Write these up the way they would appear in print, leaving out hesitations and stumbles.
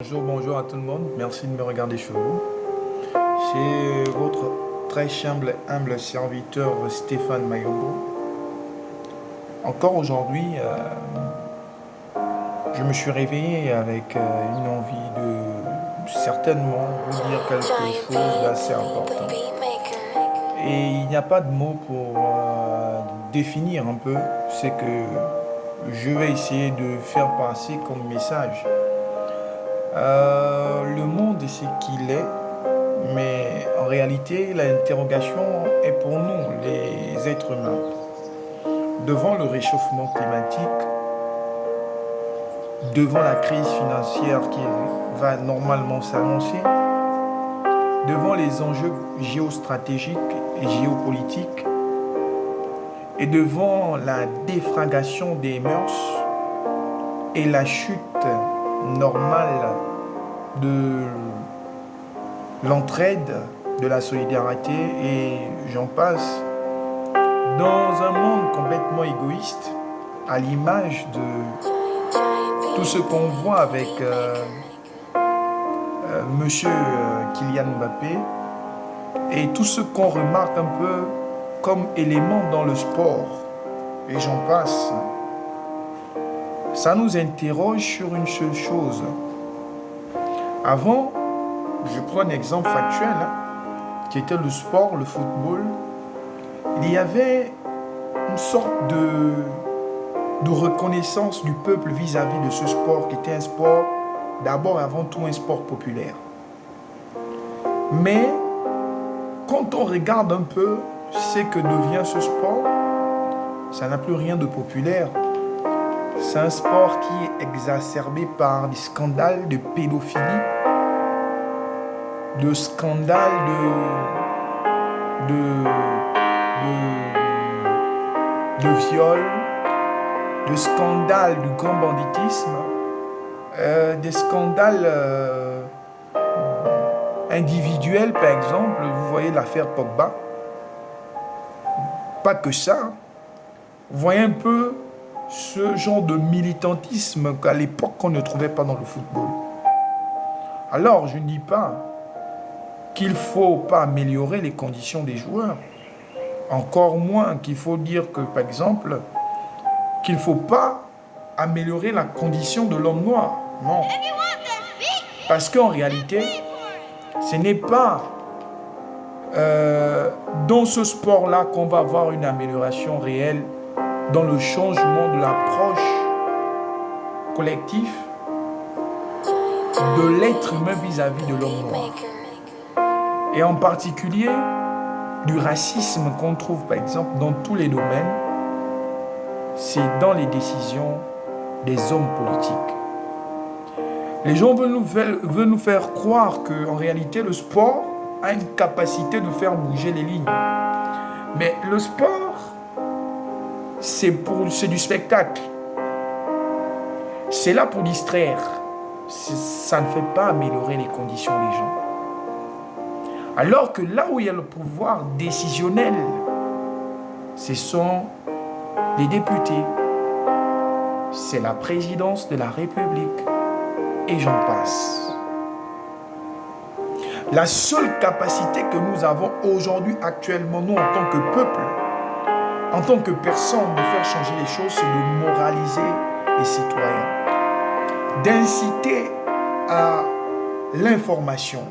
Bonjour, bonjour à tout le monde. Merci de me regarder chez vous. C'est votre très humble serviteur Stéphane Mayombo. Encore aujourd'hui, je me suis réveillé avec une envie de certainement vous dire quelque chose d'assez important. Et il n'y a pas de mots pour définir un peu ce que je vais essayer de faire passer comme message. Le monde est ce qu'il est, mais en réalité, l'interrogation est pour nous, les êtres humains. Devant le réchauffement climatique, devant la crise financière qui va normalement s'annoncer, devant les enjeux géostratégiques et géopolitiques, et devant la défragration des mœurs et la chute normale de l'entraide, de la solidarité et j'en passe, dans un monde complètement égoïste, à l'image de tout ce qu'on voit avec monsieur Kylian Mbappé et tout ce qu'on remarque un peu comme élément dans le sport et j'en passe. Ça nous interroge sur une seule chose. Avant, je prends un exemple factuel, qui était le sport, le football. Il y avait une sorte de reconnaissance du peuple vis-à-vis de ce sport, qui était un sport, d'abord et avant tout, un sport populaire. Mais, quand on regarde un peu ce que devient ce sport, ça n'a plus rien de populaire. C'est un sport qui est exacerbé par des scandales de pédophilie, de scandales de viol, de scandales du grand banditisme, des scandales individuels, par exemple. Vous voyez l'affaire Pogba. Pas que ça. Vous voyez un peu ce genre de militantisme qu'à l'époque on ne trouvait pas dans le football. Alors, je ne dis pas qu'il ne faut pas améliorer les conditions des joueurs. Encore moins qu'il faut dire que, par exemple, qu'il ne faut pas améliorer la condition de l'homme noir. Non. Parce qu'en réalité, ce n'est pas dans ce sport-là qu'on va avoir une amélioration réelle dans le changement de l'approche collective de l'être humain vis-à-vis de l'homme noir. Et en particulier, du racisme qu'on trouve par exemple dans tous les domaines, c'est dans les décisions des hommes politiques. Les gens veulent nous faire croire qu'en réalité le sport a une capacité de faire bouger les lignes. Mais le sport, c'est du spectacle. C'est là pour distraire. Ça ne fait pas améliorer les conditions des gens. Alors que là où il y a le pouvoir décisionnel, ce sont les députés. C'est la présidence de la République. Et j'en passe. La seule capacité que nous avons aujourd'hui, actuellement, nous, en tant que peuple, en tant que personne, de faire changer les choses, c'est de moraliser les citoyens, d'inciter à l'information,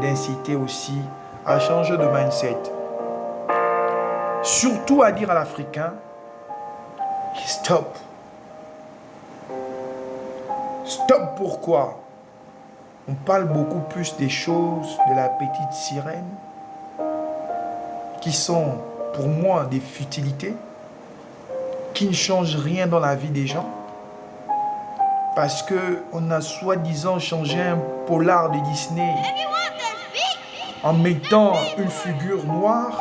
d'inciter aussi à changer de mindset. Surtout à dire à l'Africain, stop. Stop pourquoi? On parle beaucoup plus des choses de la petite sirène, qui sont pour moi des futilités, qui ne changent rien dans la vie des gens, parce qu'on a soi-disant changé un polar de Disney en mettant une figure noire.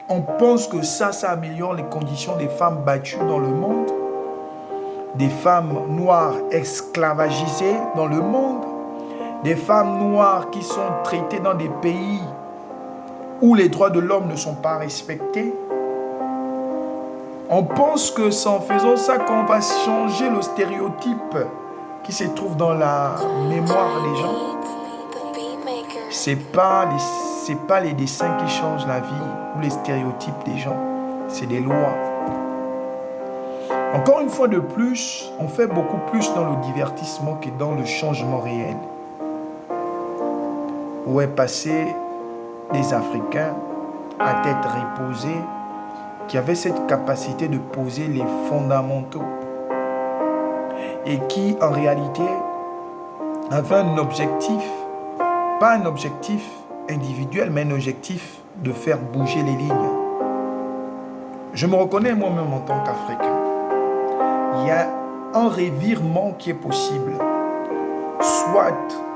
On pense que ça améliore les conditions des femmes battues dans le monde, des femmes noires esclavagisées dans le monde, des femmes noires qui sont traitées dans des pays où les droits de l'homme ne sont pas respectés. On pense que c'est en faisant ça qu'on va changer le stéréotype qui se trouve dans la mémoire des gens, c'est pas les dessins qui changent la vie ou les stéréotypes des gens, c'est des lois. Encore une fois de plus, on fait beaucoup plus dans le divertissement que dans le changement réel. Où est passé des Africains à tête reposée qui avaient cette capacité de poser les fondamentaux et qui en réalité avaient un objectif, pas un objectif individuel, mais un objectif de faire bouger les lignes. Je me reconnais moi-même en tant qu'Africain. Il y a un revirement qui est possible. Soit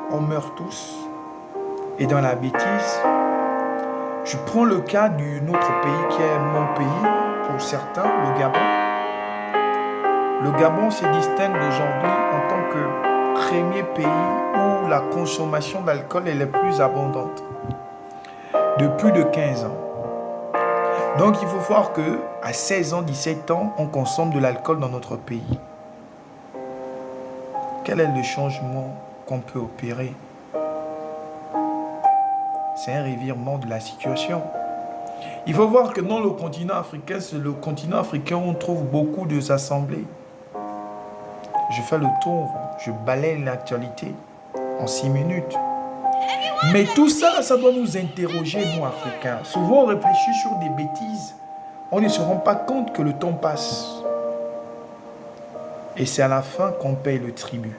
on meurt tous, et dans la bêtise, je prends le cas d'un autre pays qui est mon pays, pour certains, le Gabon. Le Gabon se distingue aujourd'hui en tant que premier pays où la consommation d'alcool est la plus abondante, de plus de 15 ans. Donc il faut voir qu'à 16 ans, 17 ans, on consomme de l'alcool dans notre pays. Quel est le changement qu'on peut opérer? C'est un revirement de la situation. Il faut voir que dans le continent africain, c'est le continent africain où on trouve beaucoup d'assemblées. Je fais le tour, je balaye l'actualité en 6 minutes. Mais tout ça, ça doit nous interroger, nous, Africains. Souvent, on réfléchit sur des bêtises. On ne se rend pas compte que le temps passe. Et c'est à la fin qu'on paye le tribut.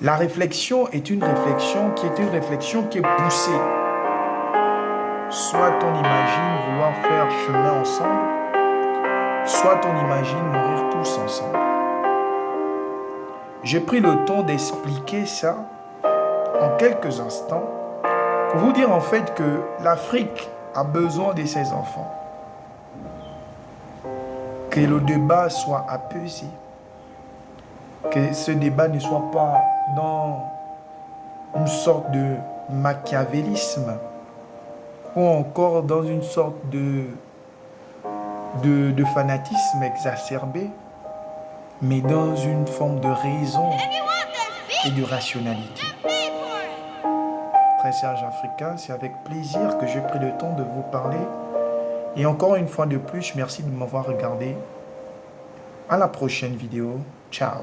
La réflexion est une réflexion qui est poussée. Soit on imagine vouloir faire chemin ensemble, soit on imagine mourir tous ensemble. J'ai pris le temps d'expliquer ça en quelques instants pour vous dire en fait que l'Afrique a besoin de ses enfants. Que le débat soit apaisé. Que ce débat ne soit pas dans une sorte de machiavélisme ou encore dans une sorte de fanatisme exacerbé, mais dans une forme de raison et de rationalité. Très sage africain, c'est avec plaisir que j'ai pris le temps de vous parler. Et encore une fois de plus, merci de m'avoir regardé. À la prochaine vidéo. Ciao.